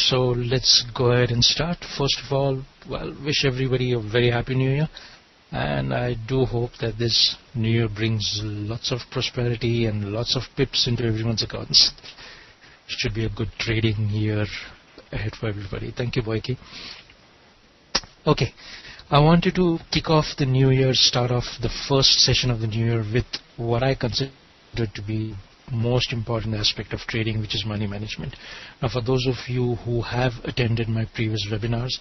So let's go ahead and start. First of all, well, wish everybody a very happy new year, and I do hope that this new year brings lots of prosperity and lots of pips into everyone's accounts. Should be a good trading year ahead for everybody. Thank you, Boyke. Okay, I wanted to kick off the new year, start off the first session of the new year with what I consider to be most important aspect of trading, which is money management. Now, for those of you who have attended my previous webinars,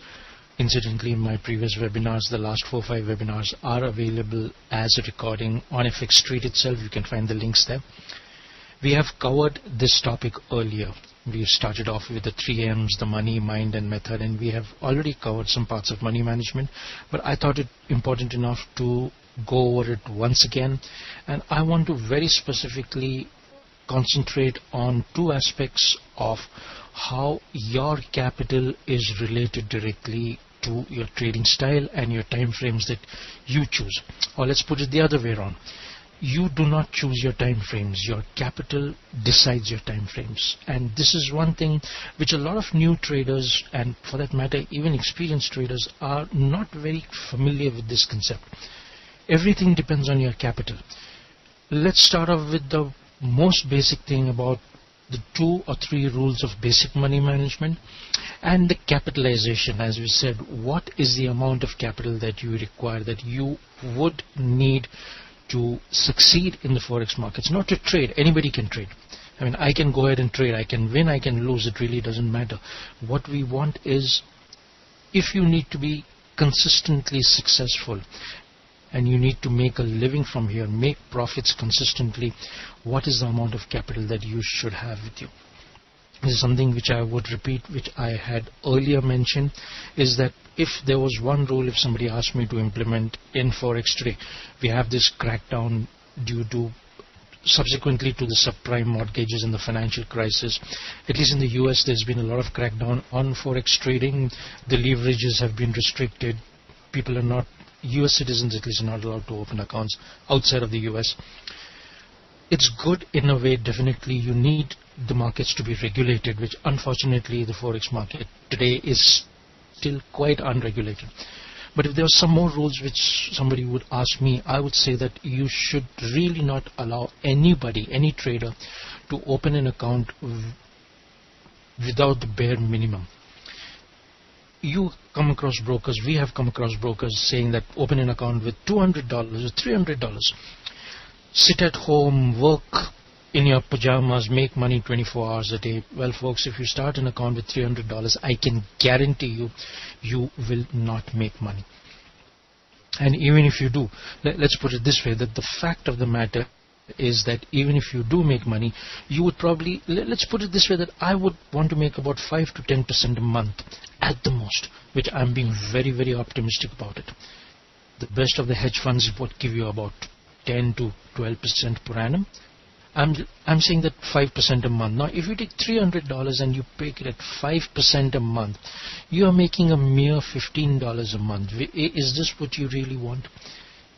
incidentally, my previous webinars, the last 4 or 5 webinars are available as a recording on FXStreet itself. You can find the links there. We have covered this topic earlier. We started off with the 3 M's, the money, mind and method, and we have already covered some parts of money management, but I thought it important enough to go over it once again, and I want to very specifically concentrate on 2 aspects of how your capital is related directly to your trading style and your time frames that you choose. Or let's put it the other way around. You do not choose your time frames. Your capital decides your time frames. And this is one thing which a lot of new traders, and for that matter even experienced traders, are not very familiar with this concept. Everything depends on your capital. Let's start off with the most basic thing about the 2 or 3 rules of basic money management and the capitalization. As we said, what is the amount of capital that you require, that you would need to succeed in the Forex markets? Not to trade. Anybody can trade. I mean, I can go ahead and trade. I can win, I can lose. It really doesn't matter. What we want is, if you need to be consistently successful and you need to make a living from here, make profits consistently, what is the amount of capital that you should have with you? This is something which I would repeat, which I had earlier mentioned, is that if there was one rule, if somebody asked me to implement in Forex today, we have this crackdown due to subsequently to the subprime mortgages and the financial crisis. At least in the US, there's been a lot of crackdown on Forex trading. The leverages have been restricted. People are not, US citizens at least, are not allowed to open accounts outside of the US. It's good in a way. Definitely you need the markets to be regulated, which unfortunately the Forex market today is still quite unregulated. But if there are some more rules which somebody would ask me, I would say that you should really not allow anybody, any trader, to open an account without the bare minimum. You come across brokers, we have come across brokers saying that open an account with $200 or $300. Sit at home, work in your pajamas, make money 24 hours a day. Well, folks, if you start an account with $300, I can guarantee you, you will not make money. And even if you do, let's put it this way, that the fact of the matter is that even if you do make money, you would probably, let's put it this way, that I would want to make about 5 to 10% a month at the most, which I'm being very, very optimistic about it. The best of the hedge funds would give you about 10 to 12% per annum. I'm saying that 5% a month. Now, if you take $300 and you pay it at 5% a month, you are making a mere $15 a month. Is this what you really want?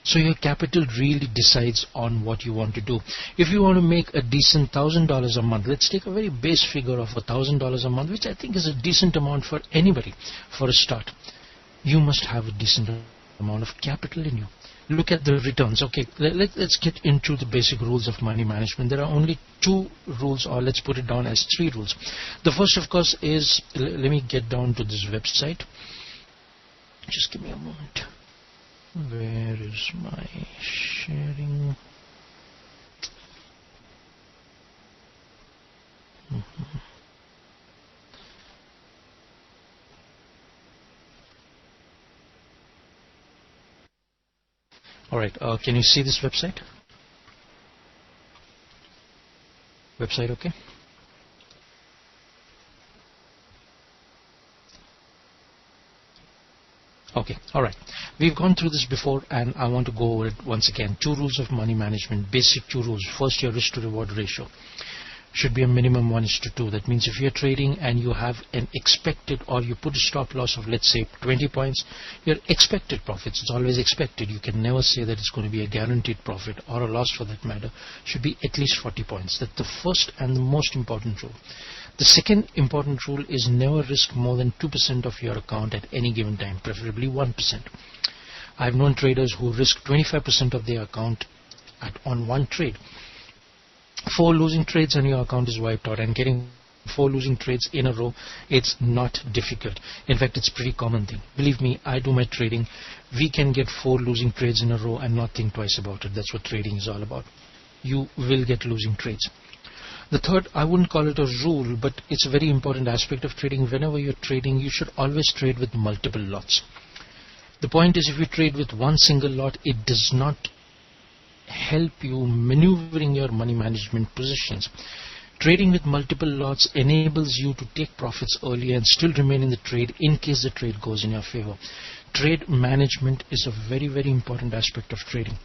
So your capital really decides on what you want to do. If you want to make a decent $1,000 a month, let's take a very base figure of $1,000 a month, which I think is a decent amount for anybody for a start. You must have a decent amount of capital in you. Look at the returns. Okay, let's get into the basic rules of money management. There are only 2 rules, or let's put it down as 3 rules. The first, of course, is, let me get down to this website. Just give me a moment. Where is my sharing? Alright, can you see this website? Website okay? Okay, alright. We've gone through this before and I want to go over it once again. 2 rules of money management, basic 2 rules. First, your risk to reward ratio should be a minimum 1:2. That means if you're trading and you have an expected, or you put a stop loss of, let's say, 20 points, your expected profits, it's always expected, you can never say that it's going to be a guaranteed profit or a loss for that matter, should be at least 40 points. That's the first and the most important rule. The second important rule is never risk more than 2% of your account at any given time, preferably 1%. I've known traders who risk 25% of their account on one trade. 4 losing trades and your account is wiped out, and getting 4 losing trades in a row, it's not difficult. In fact, it's a pretty common thing. Believe me, I do my trading. We can get 4 losing trades in a row and not think twice about it. That's what trading is all about. You will get losing trades. The third, I wouldn't call it a rule, but it's a very important aspect of trading. Whenever you're trading, you should always trade with multiple lots. The point is, if you trade with one single lot, it does not help you maneuvering your money management positions. Trading with multiple lots enables you to take profits early and still remain in the trade in case the trade goes in your favor. Trade management is a very, very important aspect of trading.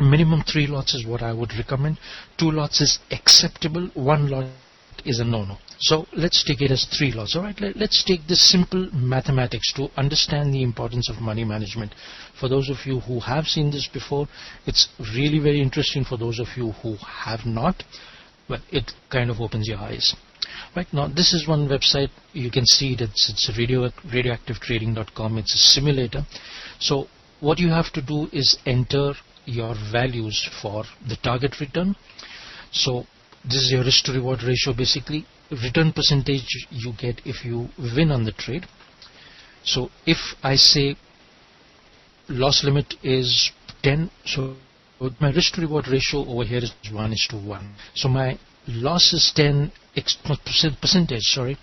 Minimum 3 lots is what I would recommend. 2 lots is acceptable. 1 lot is a no-no. So let's take it as 3 lots. Alright, let's take this simple mathematics to understand the importance of money management. For those of you who have seen this before, it's really very interesting. For those of you who have not, well, it kind of opens your eyes. Right now, this is one website. You can see that it's radioactivetrading.com. It's a simulator. So what you have to do is enter your values for the target return. So this is your risk to reward ratio, basically return percentage you get if you win on the trade. So if I say loss limit is 10, so my risk to reward ratio over here is 1:1. So my loss is 10 percentage, sorry.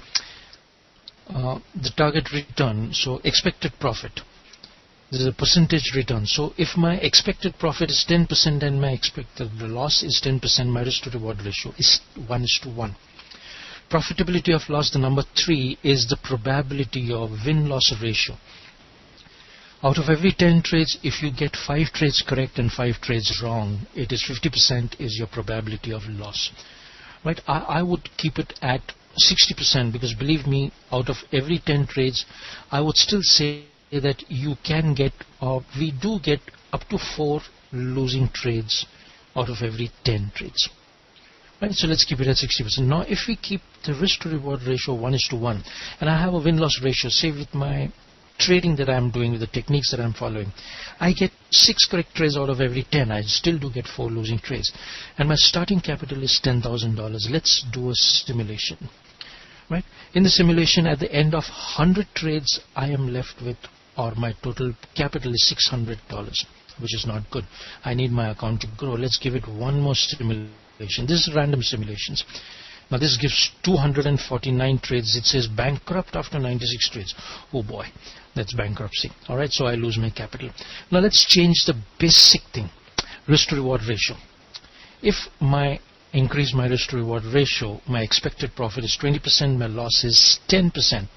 The target return, so expected profit, this is a percentage return. So if my expected profit is 10% and my expected loss is 10%, my risk to reward ratio is 1:1. Profitability of loss, the number 3, is the probability of win-loss ratio. Out of every 10 trades, if you get 5 trades correct and 5 trades wrong, it is 50% is your probability of loss. Right? I would keep it at 60%, because believe me, out of every 10 trades, I would still say that you can get, or we do get, up to 4 losing trades out of every 10 trades. Right, so let's keep it at 60%. Now if we keep the risk to reward ratio 1:1, and I have a win-loss ratio, say with my trading that I'm doing, with the techniques that I'm following, I get 6 correct trades out of every 10. I still do get 4 losing trades, and my starting capital is $10,000. Let's do a simulation. Right, in the simulation, at the end of 100 trades, I am left with, or my total capital is $600, which is not good. I need my account to grow. Let's give it one more simulation. This is random simulations. Now this gives 249 trades. It says bankrupt after 96 trades. Oh boy, that's bankruptcy. Alright, so I lose my capital. Now let's change the basic thing, risk to reward ratio. If my increase my risk to reward ratio, my expected profit is 20%, my loss is 10%,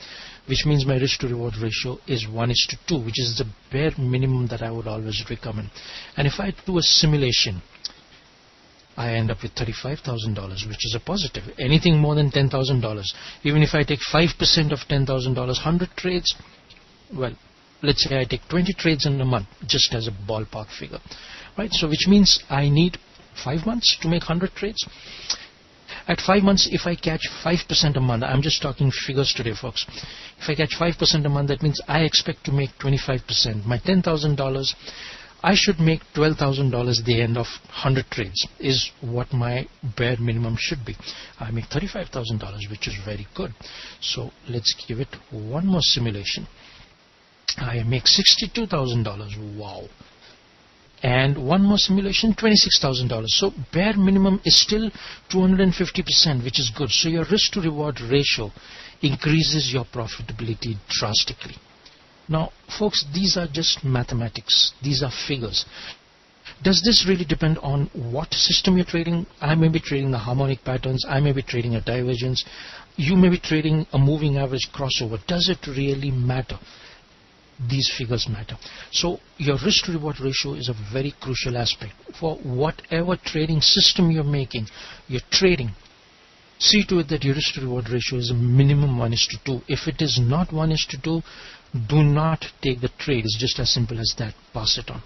which means my risk to reward ratio is 1:2, which is the bare minimum that I would always recommend. And if I do a simulation, I end up with $35,000, which is a positive. Anything more than $10,000, even if I take 5% of $10,000, 100 trades, well, let's say I take 20 trades in a month, just as a ballpark figure, right? So which means I need 5 months to make 100 trades. At 5 months, if I catch 5% a month, I'm just talking figures today, folks. If I catch 5% a month, that means I expect to make 25%. My $10,000, I should make $12,000 at the end of 100 trades, is what my bare minimum should be. I make $35,000, which is very good. So let's give it one more simulation. I make $62,000. Wow. And one more simulation, $26,000. So bare minimum is still 250%, which is good. So your risk to reward ratio increases your profitability drastically. Now folks, these are just mathematics. These are figures. Does this really depend on what system you're trading? I may be trading the harmonic patterns. I may be trading a divergence. You may be trading a moving average crossover. Does it really matter? These figures matter. So your risk to reward ratio is a very crucial aspect. For whatever trading system you're making, you're trading, see to it that your risk to reward ratio is a minimum 1:2. If it is not 1:2, do not take the trade. It's just as simple as that. Pass it on.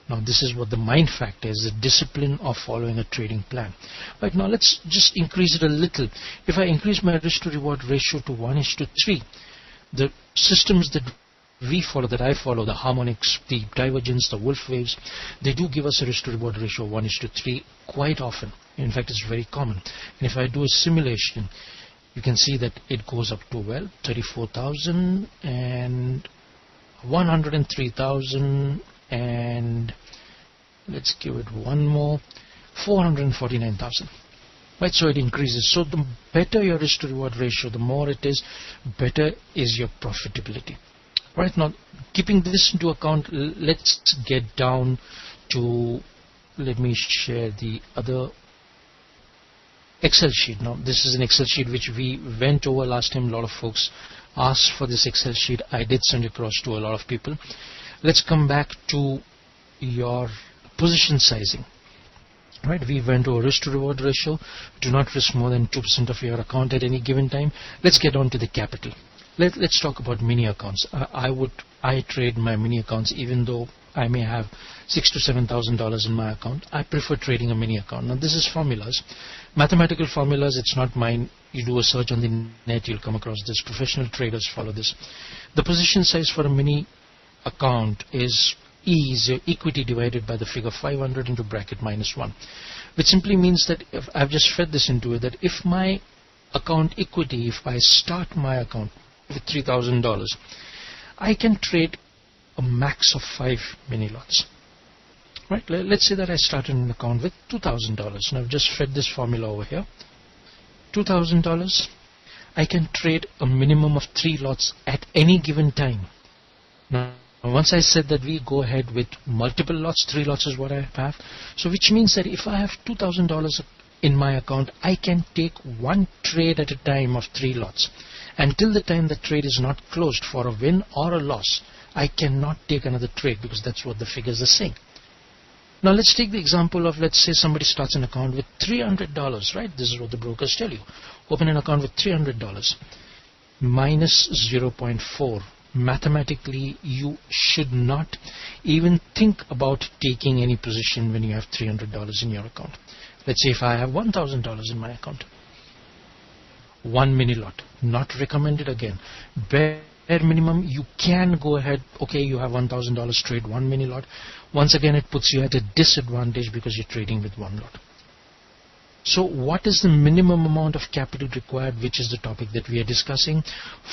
Now this is what the mind factor is, the discipline of following a trading plan. Right, now let's just increase it a little. If I increase my risk to reward ratio to 1:3, the systems that we follow, that I follow, the harmonics, the divergence, the wolf waves, they do give us a risk to reward ratio of 1:3 quite often. In fact, it's very common. And if I do a simulation, you can see that it goes up to, well, 34,000 and 103,000 and let's give it one more, 449,000. Right, so it increases. So the better your risk to reward ratio, the more it is, better is your profitability. Right, now keeping this into account, let's get down to, let me share the other Excel sheet. Now this is an Excel sheet which we went over last time. A lot of folks asked for this Excel sheet. I did send across to a lot of people. Let's come back to your position sizing. Right, we went over risk to reward ratio. Do not risk more than 2% of your account at any given time. Let's get on to the capital. Let's talk about mini accounts. I trade my mini accounts even though I may have $6,000 to $7,000 in my account. I prefer trading a mini account. Now this is formulas, mathematical formulas. It's not mine. You do a search on the net, you'll come across this. Professional traders follow this. The position size for a mini account is E is your equity divided by the figure 500 into bracket -1, which simply means that if I've just fed this into it, that if my account equity, if I start my account with $3,000, I can trade a max of 5 mini lots. Right? Let's say that I started an account with $2,000. Now I've just fed this formula over here. $2,000, I can trade a minimum of 3 lots at any given time. Now once I said that we go ahead with multiple lots, 3 lots is what I have. So which means that if I have $2,000 in my account, I can take one trade at a time of 3 lots. Until the time the trade is not closed for a win or a loss, I cannot take another trade, because that's what the figures are saying. Now let's take the example of, let's say somebody starts an account with $300, right? This is what the brokers tell you. Open an account with $300 minus 0.4. Mathematically, you should not even think about taking any position when you have $300 in your account. Let's say if I have $1,000 in my account, 1 mini lot, not recommended again. Bare minimum, you can go ahead. Okay, you have $1,000, trade 1 mini lot. Once again, it puts you at a disadvantage because you're trading with 1 lot. So what is the minimum amount of capital required, which is the topic that we are discussing?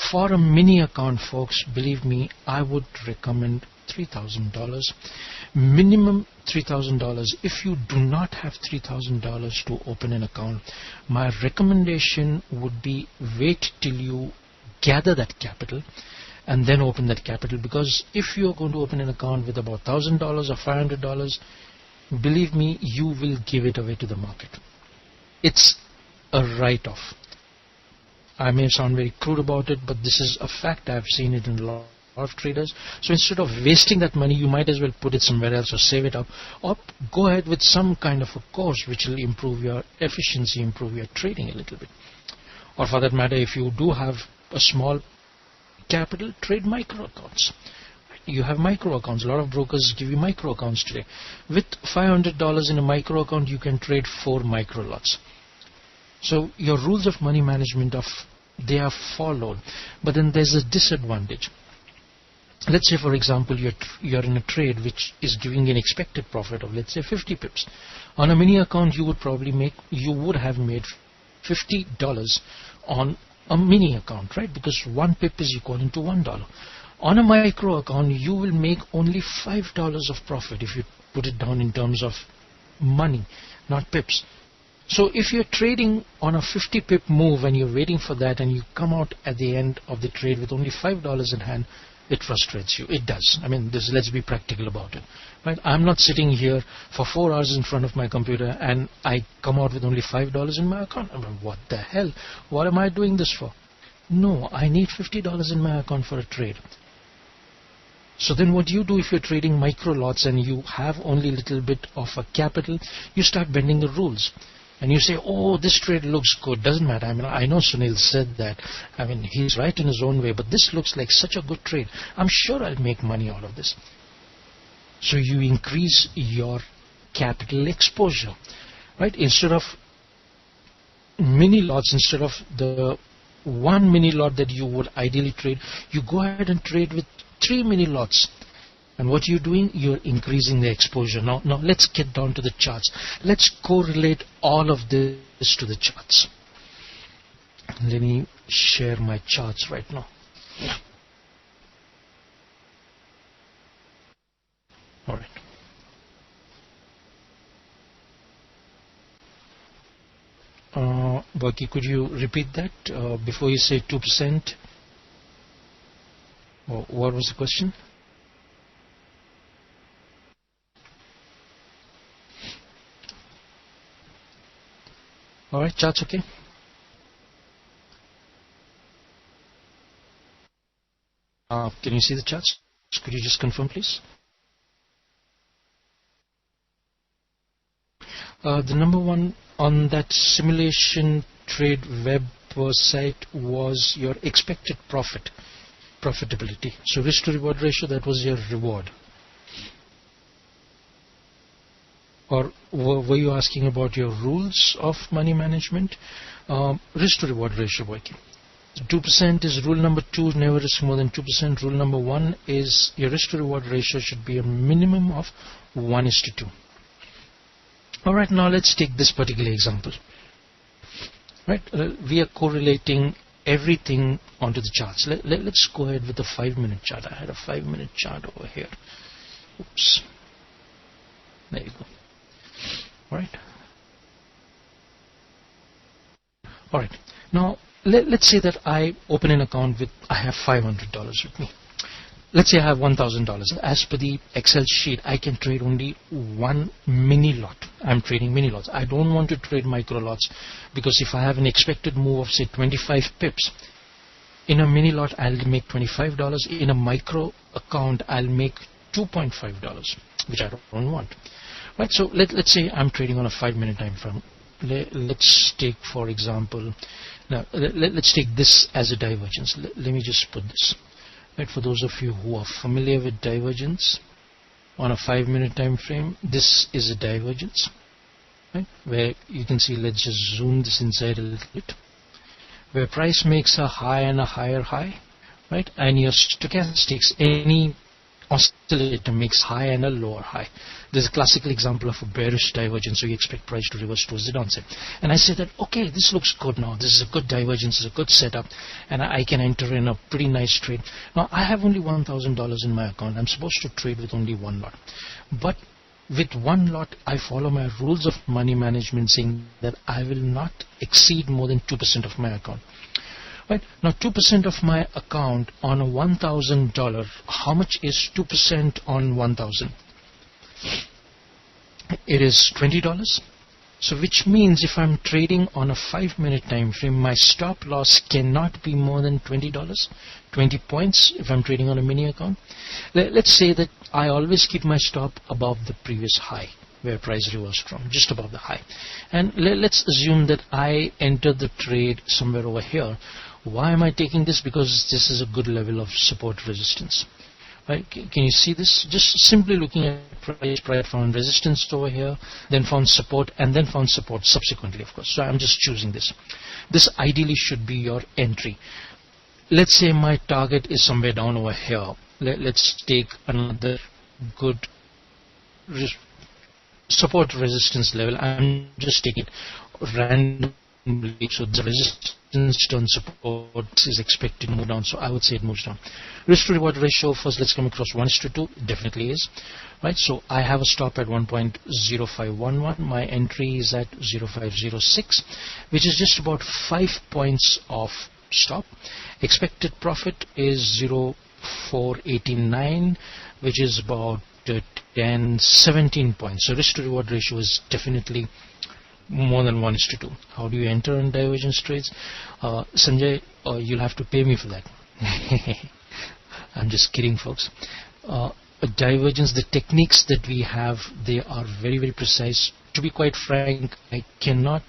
For a mini account, folks, believe me, I would recommend $3,000. Minimum $3,000. If you do not have $3,000 to open an account, my recommendation would be wait till you gather that capital and then open that capital, because if you are going to open an account with about $1,000 or $500, believe me, you will give it away to the market. It's a write-off. I may sound very crude about it, but this is a fact. I've seen it in a lot of traders. So instead of wasting that money, you might as well put it somewhere else or save it up, or go ahead with some kind of a course which will improve your efficiency, improve your trading a little bit. Or for that matter, if you do have a small capital, trade micro accounts. You have micro accounts. A lot of brokers give you micro accounts today. With $500 in a micro account, you can trade 4 micro lots. So your rules of money management, they are followed, but then there's a disadvantage. Let's say, for example, you're in a trade which is giving an expected profit of, let's say, 50 pips. On a mini account, you would have made $50 on a mini account, right? Because 1 pip is equal to $1. On a micro account, you will make only $5 of profit if you put it down in terms of money, not pips. So if you're trading on a 50 pip move and you're waiting for that, and you come out at the end of the trade with only $5 in hand, it frustrates you. It does. I mean, let's be practical about it. Right? I'm not sitting here for 4 hours in front of my computer and I come out with only $5 in my account. I mean, what the hell? What am I doing this for? No, I need $50 in my account for a trade. So then what you do if you're trading micro lots and you have only a little bit of a capital, you start bending the rules. And you say, oh, this trade looks good. Doesn't matter. I mean, I know Sunil said that. I mean, he's right in his own way, but this looks like such a good trade. I'm sure I'll make money out of this. So you increase your capital exposure, right? Instead of mini lots, instead of the one mini lot that you would ideally trade, you go ahead and trade with 3 mini lots. And what you're doing, you're increasing the exposure. Now let's get down to the charts. Let's correlate all of this to the charts. Let me share my charts right now. All right. Berkey, could you repeat that before you say 2%? What was the question? All right, charts okay? Can you see the charts? Could you just confirm, please? The number one on that simulation trade web site was your expected profitability. So risk to reward ratio, that was your reward. Or were you asking about your rules of money management? Risk to reward ratio working. 2% is rule number 2, never risk more than 2%. Rule number 1 is your risk to reward ratio should be a minimum of 1:2. Alright, now let's take this particular example. Right, we are correlating everything onto the charts. Let's go ahead with the 5-minute chart. I had a 5-minute chart over here. Oops. There you go. Alright. Alright. Now let's say that I open an account with, I have $500 with me. Let's say I have $1,000. As per the Excel sheet, I can trade only one mini lot. I'm trading mini lots. I don't want to trade micro lots, because if I have an expected move of say 25 pips, in a mini lot I'll make $25. In a micro account I'll make $2.5, which I don't want. Right, so let's say I'm trading on a 5-minute time frame. Let's take, for example, now let's take this as a divergence. Let me just put this. Right, for those of you who are familiar with divergence on a 5-minute time frame, this is a divergence, right, where you can see, let's just zoom this inside a little bit, where price makes a high and a higher high, right, and your stochastics, any oscillator makes high and a lower high. This is a classical example of a bearish divergence, so you expect price to reverse towards the downside. And I say that, okay, this looks good now, this is a good divergence, this is a good setup, and I can enter in a pretty nice trade. Now I have only $1,000 in my account. I'm supposed to trade with only one lot, but with one lot I follow my rules of money management, saying that I will not exceed more than 2% of my account. Right, now 2% of my account on a $1,000, how much is 2% on 1,000? It is $20. So which means if I'm trading on a 5-minute time frame, my stop loss cannot be more than $20, 20 points if I'm trading on a mini account. Let's say that I always keep my stop above the previous high, where price reversed from, just above the high. And let's assume that I entered the trade somewhere over here. Why am I taking this? Because this is a good level of support resistance. Right? Can you see this? Just simply looking at price found resistance over here, then found support, and then found support subsequently, of course. So I'm just choosing this. This ideally should be your entry. Let's say my target is somewhere down over here. Let's take another good support resistance level. I'm just taking it randomly. So the resistance turn support is expected to move down, so I would say it moves down. Risk to reward ratio, first let's come across 1:2. It definitely is, right? So I have a stop at 1.0511. My entry is at 0.506, which is just about 5 points off stop. Expected profit is 0.489, which is about 17 points. So risk to reward ratio is definitely more than 1:2. How do you enter in divergence trades? Sanjay, you'll have to pay me for that. I'm just kidding, folks. A divergence, the techniques that we have, they are very, very precise. To be quite frank, I cannot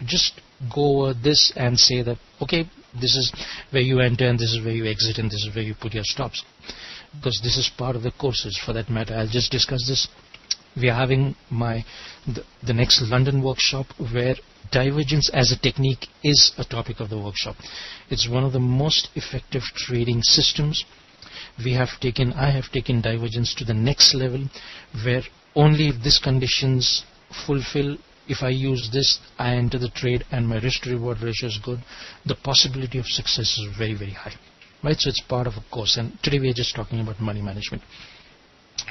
just go over this and say that, okay, this is where you enter and this is where you exit and this is where you put your stops. because this is part of the courses. For that matter, I'll just discuss this. We are having the next London workshop where divergence as a technique is a topic of the workshop. It's one of the most effective trading systems. I have taken divergence to the next level, where only if these conditions fulfill, if I use this, I enter the trade and my risk to reward ratio is good, the possibility of success is very, very high. Right? So it's part of a course, and today we are just talking about money management.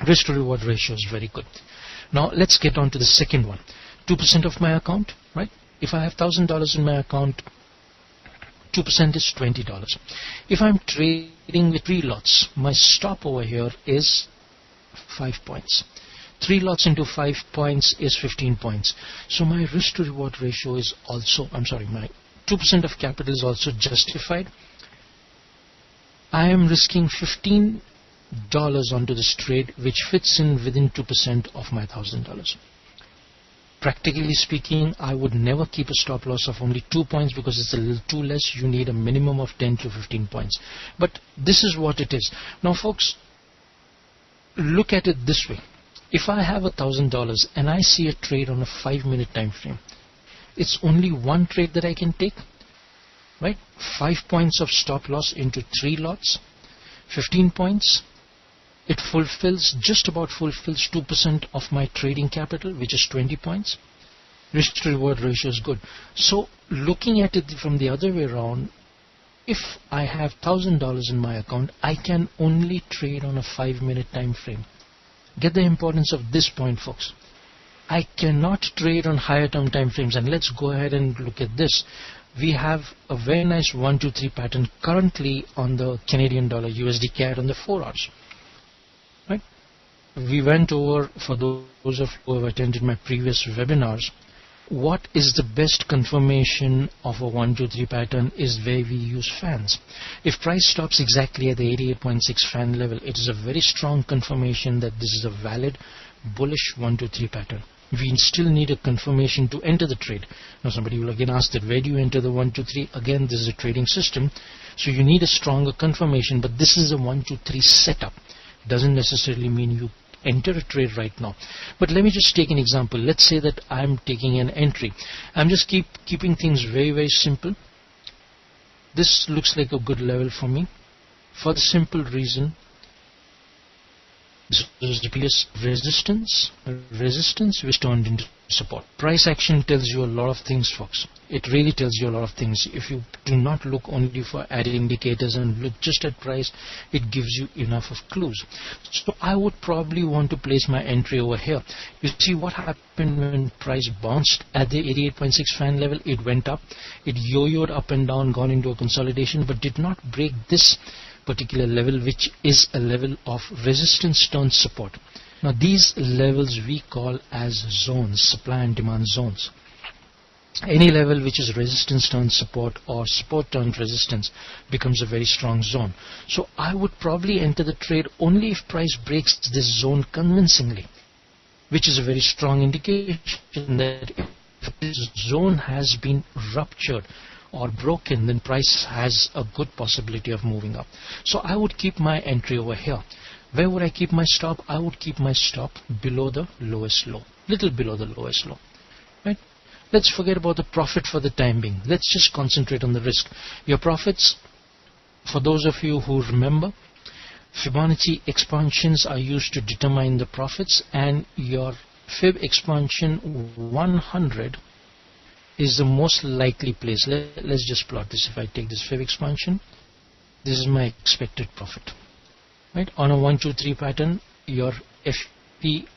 Risk to reward ratio is very good. Now let's get on to the second one. 2% of my account, right? If I have $1,000 in my account, 2% is $20. If I'm trading with 3 lots, my stop over here is 5 points. 3 lots into 5 points is 15 points. So my risk to reward ratio is also, my 2% of capital is also justified. I am risking $15 onto this trade, which fits in within 2% of my $1,000. Practically speaking, I would never keep a stop loss of only 2 points because it's a little too less. You need a minimum of 10 to 15 points. But this is what it is. Now folks, look at it this way. If I have $1,000 and I see a trade on a 5-minute time frame, it's only one trade that I can take, right? 5 points of stop loss into 3 lots, 15 points. It just about fulfills 2% of my trading capital, which is 20 points. Risk to reward ratio is good. So looking at it from the other way around, if I have $1,000 in my account, I can only trade on a 5-minute time frame. Get the importance of this point, folks. I cannot trade on higher term time frames, and let's go ahead and look at this. We have a very nice 1, 2, 3 pattern currently on the Canadian dollar USD CAD on the 4 hours. Right? We went over, for those of you who have attended my previous webinars, what is the best confirmation of a 1, 2, 3 pattern is where we use fans. If price stops exactly at the 88.6 fan level, it is a very strong confirmation that this is a valid bullish 1, 2, 3 pattern. We still need a confirmation to enter the trade. Now somebody will again ask that where do you enter the 1, 2, 3? Again, this is a trading system, so you need a stronger confirmation, but this is a 1, 2, 3 setup. Doesn't necessarily mean you enter a trade right now. But let me just take an example. Let's say that I'm taking an entry. I'm just keeping things very, very simple. This looks like a good level for me, for the simple reason this is the previous resistance which turned into support. Price action tells you a lot of things, folks. It really tells you a lot of things. If you do not look only for added indicators and look just at price, it gives you enough of clues. So I would probably want to place my entry over here. You see what happened when price bounced at the 88.6 fan level? It went up, it yo-yoed up and down, gone into a consolidation, but did not break this particular level, which is a level of resistance turns support. Now these levels we call as zones, supply and demand zones. Any level which is resistance turns support or support turns resistance becomes a very strong zone. So I would probably enter the trade only if price breaks this zone convincingly, which is a very strong indication that if this zone has been ruptured or broken, then price has a good possibility of moving up. So I would keep my entry over here. Where would I keep my stop? I would keep my stop below the lowest low, little below the lowest low. Right? Let's forget about the profit for the time being. Let's just concentrate on the risk. Your profits, for those of you who remember, Fibonacci expansions are used to determine the profits, and your Fib expansion 100 is the most likely place. Let's just plot this. If I take this Fib expansion, this is my expected profit. Right? On a 1, 2, 3 pattern, your FP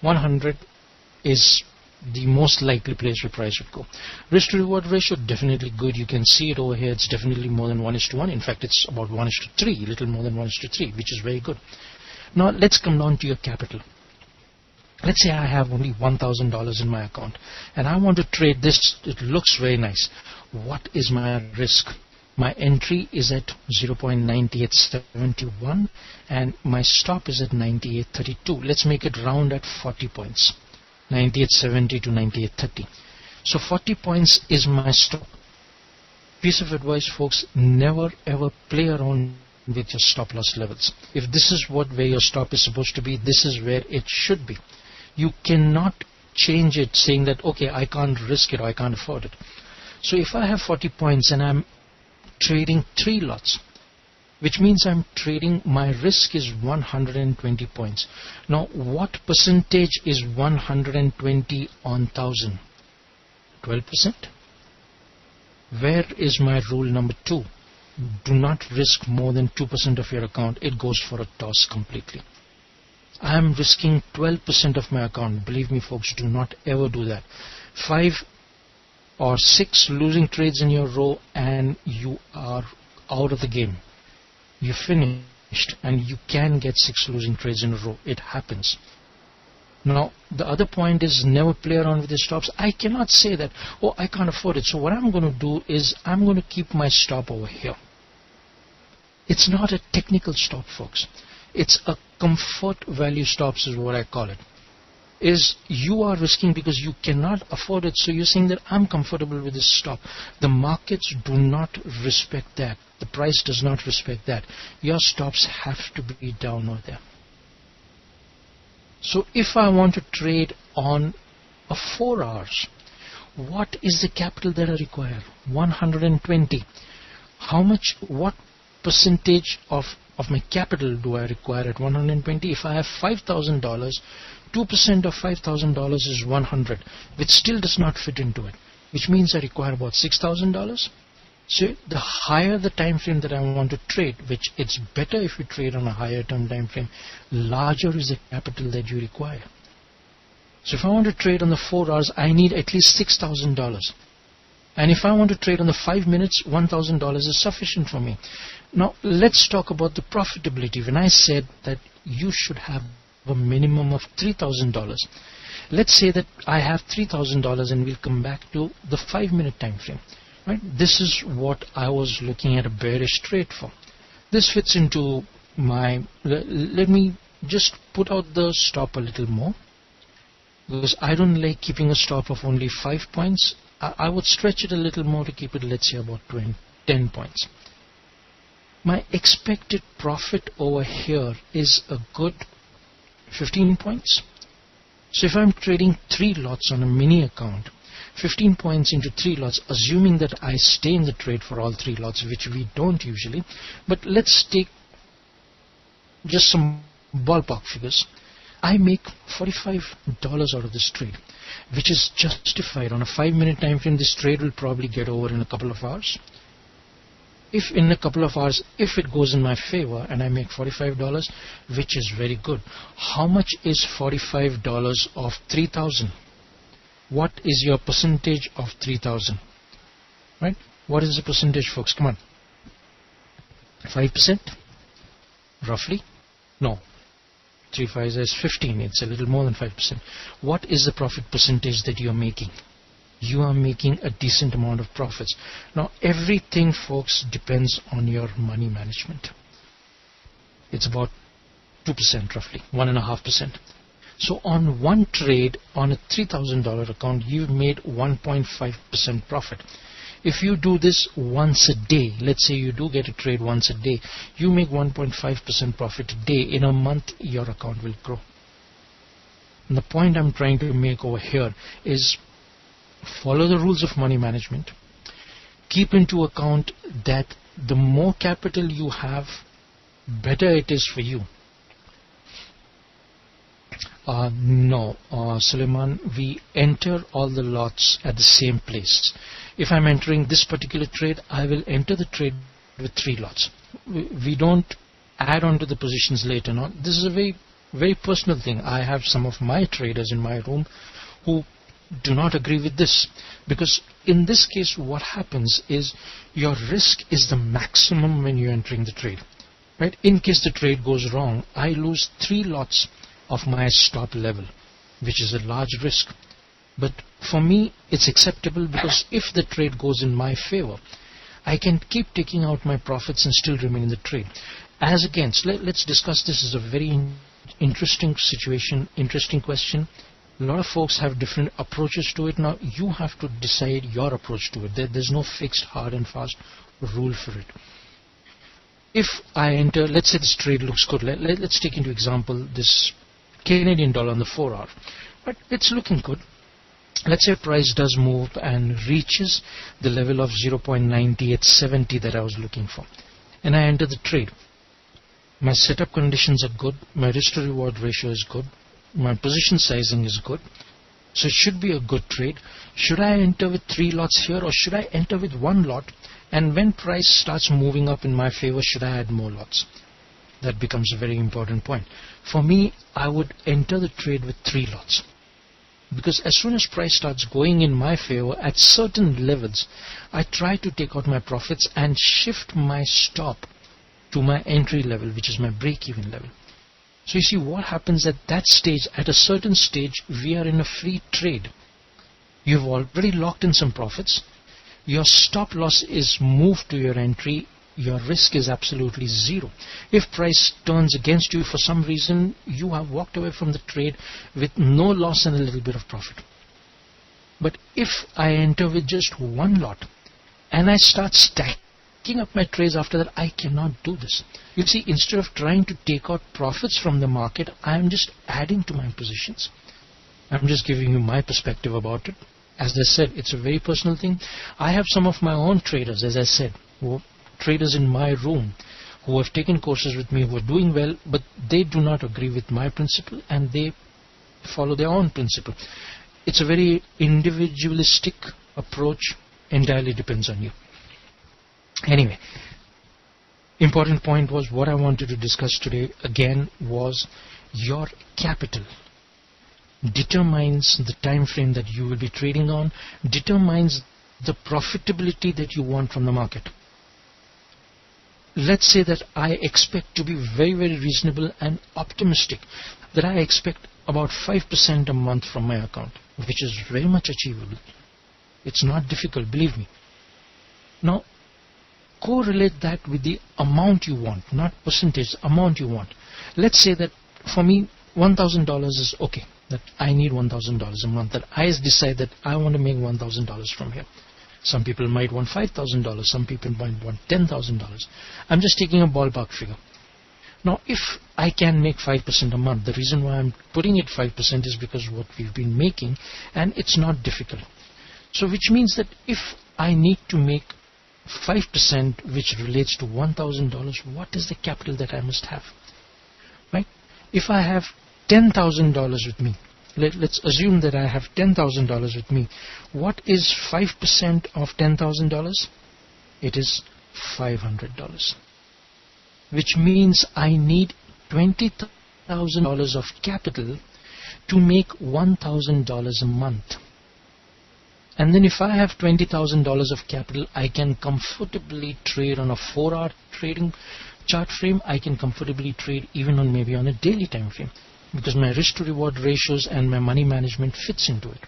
100 is the most likely place where price would go. Risk to reward ratio, definitely good. You can see it over here. It's definitely more than 1:1. In fact, it's about 1:3, little more than 1:3, which is very good. Now let's come down to your capital. Let's say I have only $1,000 in my account and I want to trade this. It looks very nice. What is my risk? My entry is at 0.9871 and my stop is at 98.32. Let's make it round at 40 points. 98.70 to 98.30. So 40 points is my stop. Piece of advice, folks, never ever play around with your stop loss levels. If this is where your stop is supposed to be, this is where it should be. You cannot change it saying that, okay, I can't risk it or I can't afford it. So if I have 40 points and I'm trading 3 lots, which means I'm trading, my risk is 120 points. Now, what percentage is 120 on 1000? 12%? Where is my rule number 2? Do not risk more than 2% of your account. It goes for a toss completely. I am risking 12% of my account. Believe me, folks, do not ever do that. 5 or 6 losing trades in your row and you are out of the game. You finished, and you can get 6 losing trades in a row. It happens. Now, the other point is never play around with your stops. I cannot say that, oh, I can't afford it. So what I'm going to do is I'm going to keep my stop over here. It's not a technical stop, folks. It's a comfort value stops is what I call it. Is you are risking because you cannot afford it. So you're saying that I'm comfortable with this stop. The markets do not respect that. The price does not respect that. Your stops have to be down or there. So if I want to trade on a 4 hours, what is the capital that I require? 120. How much, what percentage of my capital do I require at 120? If I have $5,000, 2% of $5,000 is 100, which still does not fit into it, which means I require about $6,000. So the higher the time frame that I want to trade, which it's better if you trade on a higher term time frame, larger is the capital that you require. So if I want to trade on the 4 hours, I need at least $6,000. And if I want to trade on the 5 minutes, $1,000 is sufficient for me. Now let's talk about the profitability. When I said that you should have a minimum of $3,000, let's say that I have $3,000 and we'll come back to the 5 minute time frame. Right? This is what I was looking at a bearish trade for. This fits into my, let me just put out the stop a little more, because I don't like keeping a stop of only 5 points. I would stretch it a little more to keep it, let's say, about 10 points. My expected profit over here is a good 15 points. So if I'm trading 3 lots on a mini account, 15 points into 3 lots, assuming that I stay in the trade for all 3 lots, which we don't usually, but let's take just some ballpark figures. I make $45 out of this trade, which is justified. On a 5 minute time frame, this trade will probably get over in a couple of hours. If in a couple of hours, if it goes in my favor and I make $45, which is very good. How much is $45 of 3,000? What is your percentage of 3,000? Right? What is the percentage, folks? Come on. 5%? Roughly? No. 3 5 is 15. It's a little more than 5%. What is the profit percentage that you are making? You are making a decent amount of profits. Now, everything, folks, depends on your money management. It's about 2% roughly, 1.5%. So on one trade on a $3,000 account, you've made 1.5% profit. If you do this once a day, let's say you do get a trade once a day, you make 1.5% profit a day. In a month, your account will grow. And the point I'm trying to make over here is follow the rules of money management. Keep into account that the more capital you have, better it is for you. No, Suleiman, we enter all the lots at the same place. If I'm entering this particular trade, I will enter the trade with 3 lots. We don't add on to the positions later on. This is a very, very personal thing. I have some of my traders in my room who do not agree with this, because in this case what happens is your risk is the maximum when you're entering the trade. Right? In case the trade goes wrong, I lose 3 lots of my stop level, which is a large risk. But for me, it's acceptable, because if the trade goes in my favor, I can keep taking out my profits and still remain in the trade. As against, let's discuss this. Is a very interesting situation, interesting question. A lot of folks have different approaches to it. Now, you have to decide your approach to it. There's no fixed, hard and fast rule for it. If I enter, let's say this trade looks good. Let's take into example this Canadian dollar on the 4 hour. But it's looking good. Let's say price does move and reaches the level of 0.9870 that I was looking for. And I enter the trade. My setup conditions are good. My risk to reward ratio is good. My position sizing is good. So it should be a good trade. Should I enter with 3 lots here, or should I enter with 1 lot? And when price starts moving up in my favor, should I add more lots? That becomes a very important point. For me, I would enter the trade with 3 lots. Because as soon as price starts going in my favor at certain levels, I try to take out my profits and shift my stop to my entry level, which is my break-even level. So you see what happens at that stage. At a certain stage, we are in a free trade. You've already locked in some profits. Your stop loss is moved to your entry. Your risk is absolutely zero. If price turns against you for some reason, you have walked away from the trade with no loss and a little bit of profit. But if I enter with just 1 lot and I start stacking up my trades after that, I cannot do this. You see, instead of trying to take out profits from the market, I am just adding to my positions. I'm just giving you my perspective about it. As I said, it's a very personal thing. I have some of my own traders, as I said, traders in my room who have taken courses with me, who are doing well, but they do not agree with my principle and they follow their own principle. It's a very individualistic approach, entirely depends on you. Anyway, important point was what I wanted to discuss today again was your capital determines the time frame that you will be trading on, determines the profitability that you want from the market. Let's say that I expect to be very, very reasonable and optimistic, that I expect about 5% a month from my account, which is very much achievable. It's not difficult, believe me. Now, correlate that with the amount you want, not percentage, amount you want. Let's say that for me, $1,000 is okay, that I need $1,000 a month, that I decide that I want to make $1,000 from here. Some people might want $5,000, some people might want $10,000. I'm just taking a ballpark figure. Now, if I can make 5% a month, the reason why I'm putting it 5% is because what we've been making, and it's not difficult. So which means that if I need to make 5% which relates to $1,000, what is the capital that I must have? Right? If I have $10,000 with me, let's assume that I have $10,000 with me. What is 5% of $10,000? It is $500. Which means I need $20,000 of capital to make $1,000 a month. And then if I have $20,000 of capital, I can comfortably trade on a 4-hour trading chart frame. I can comfortably trade even on maybe on a daily time frame, because my risk to reward ratios and my money management fits into it.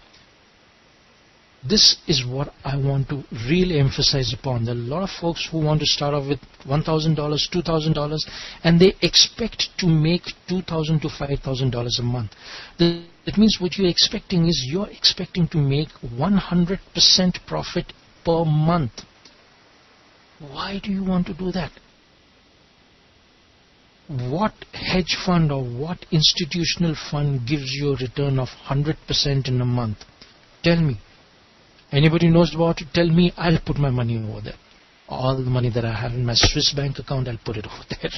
This is what I want to really emphasize upon. There are a lot of folks who want to start off with $1,000, $2,000, and they expect to make $2,000 to $5,000 a month. That means what you're expecting is you're expecting to make 100% profit per month. Why do you want to do that? What hedge fund or what institutional fund gives you a return of 100% in a month? Tell me. Anybody knows about it? Tell me. I'll put my money over there. All the money that I have in my Swiss bank account, I'll put it over there.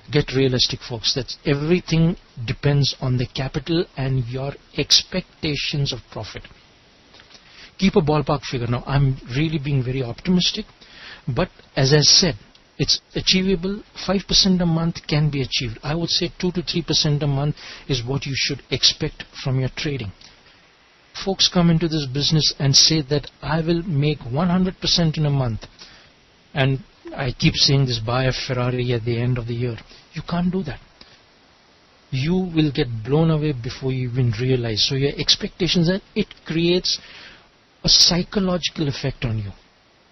Get realistic, folks. That's everything depends on the capital and your expectations of profit. Keep a ballpark figure. Now, I'm really being very optimistic, but as I said, it's achievable. 5% a month can be achieved. I would say 2 to 3% a month is what you should expect from your trading. Folks come into this business and say that I will make 100% in a month, and I keep saying this, buy a Ferrari at the end of the year. You can't do that. You will get blown away before you even realize. So your expectations, and it creates a psychological effect on you.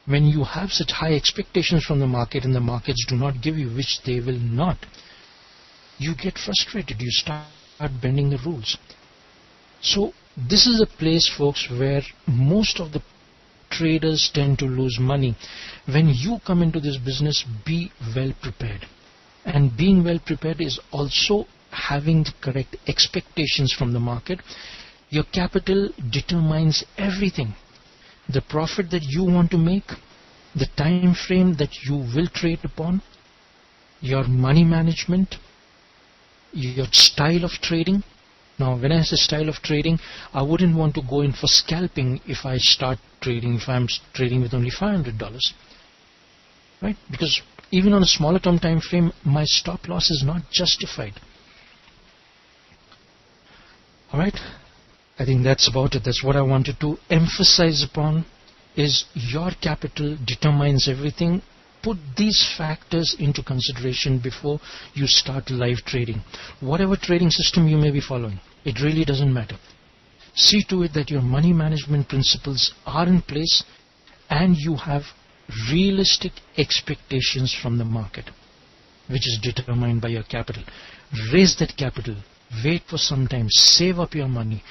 When you have such high expectations from the market and the markets do not give you, which they will not, you get frustrated. You start bending the rules. So this is a place, folks, where most of the traders tend to lose money. When you come into this business, be well prepared. And being well prepared is also having the correct expectations from the market. Your capital determines everything. The profit that you want to make, the time frame that you will trade upon, your money management, your style of trading. Now, when I say style of trading, I wouldn't want to go in for scalping if I start trading, if I'm trading with only $500, right? Because even on a smaller term time frame, my stop loss is not justified. All right, I think that's about it. That's what I wanted to emphasize upon, is your capital determines everything. Put these factors into consideration before you start live trading. Whatever trading system you may be following, it really doesn't matter. See to it that your money management principles are in place and you have realistic expectations from the market, which is determined by your capital. Raise that capital, wait for some time, save up your money,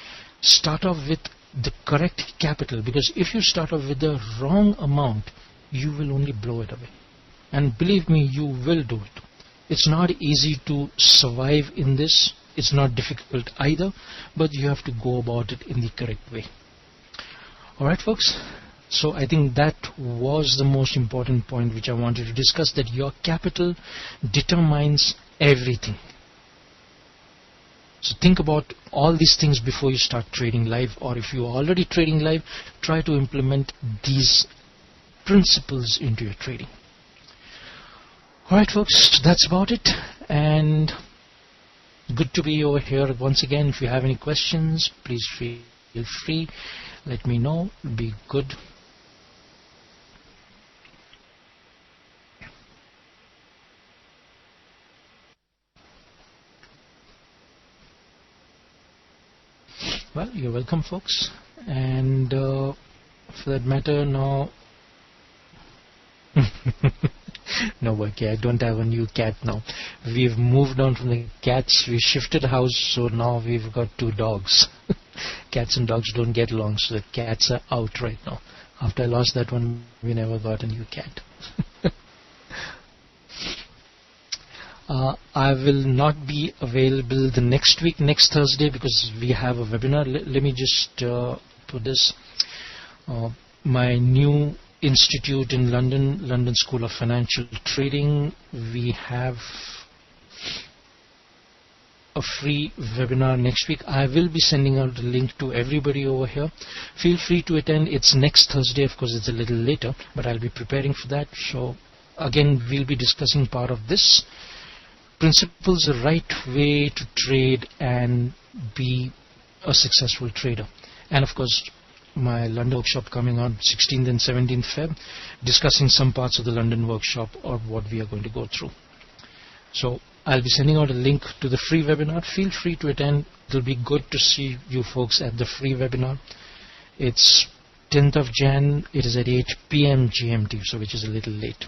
start off with the correct capital, because if you start off with the wrong amount, you will only blow it away. And believe me, you will do it. It's not easy to survive in this. It's not difficult either, but you have to go about it in the correct way. Alright folks, so I think that was the most important point which I wanted to discuss, that your capital determines everything. So think about all these things before you start trading live, or if you are already trading live, try to implement these principles into your trading. Alright folks, that's about it, and good to be over here once again. If you have any questions, please feel free, let me know. It'll be good. Well, you're welcome folks, and for that matter now no, okay, I don't have a new cat now. We've moved on from the cats, we shifted house, so now we've got 2 dogs. Cats and dogs don't get along, so the cats are out right now. After I lost that one, we never got a new cat. I will not be available the next week, next Thursday, because we have a webinar. Let me just put this. My new institute in London School of Financial Trading, we have a free webinar next week. I will be sending out the link to everybody over here. Feel free to attend. It's next Thursday, of course it's a little later, but I'll be preparing for that. So again, we'll be discussing part of this principles, the right way to trade and be a successful trader. And of course, my London workshop coming on 16th and 17th Feb, discussing some parts of the London workshop or what we are going to go through. So I'll be sending out a link to the free webinar. Feel free to attend. It'll be good to see you folks at the free webinar. It's 10th of Jan. It is at 8 p.m. GMT, so which is a little late.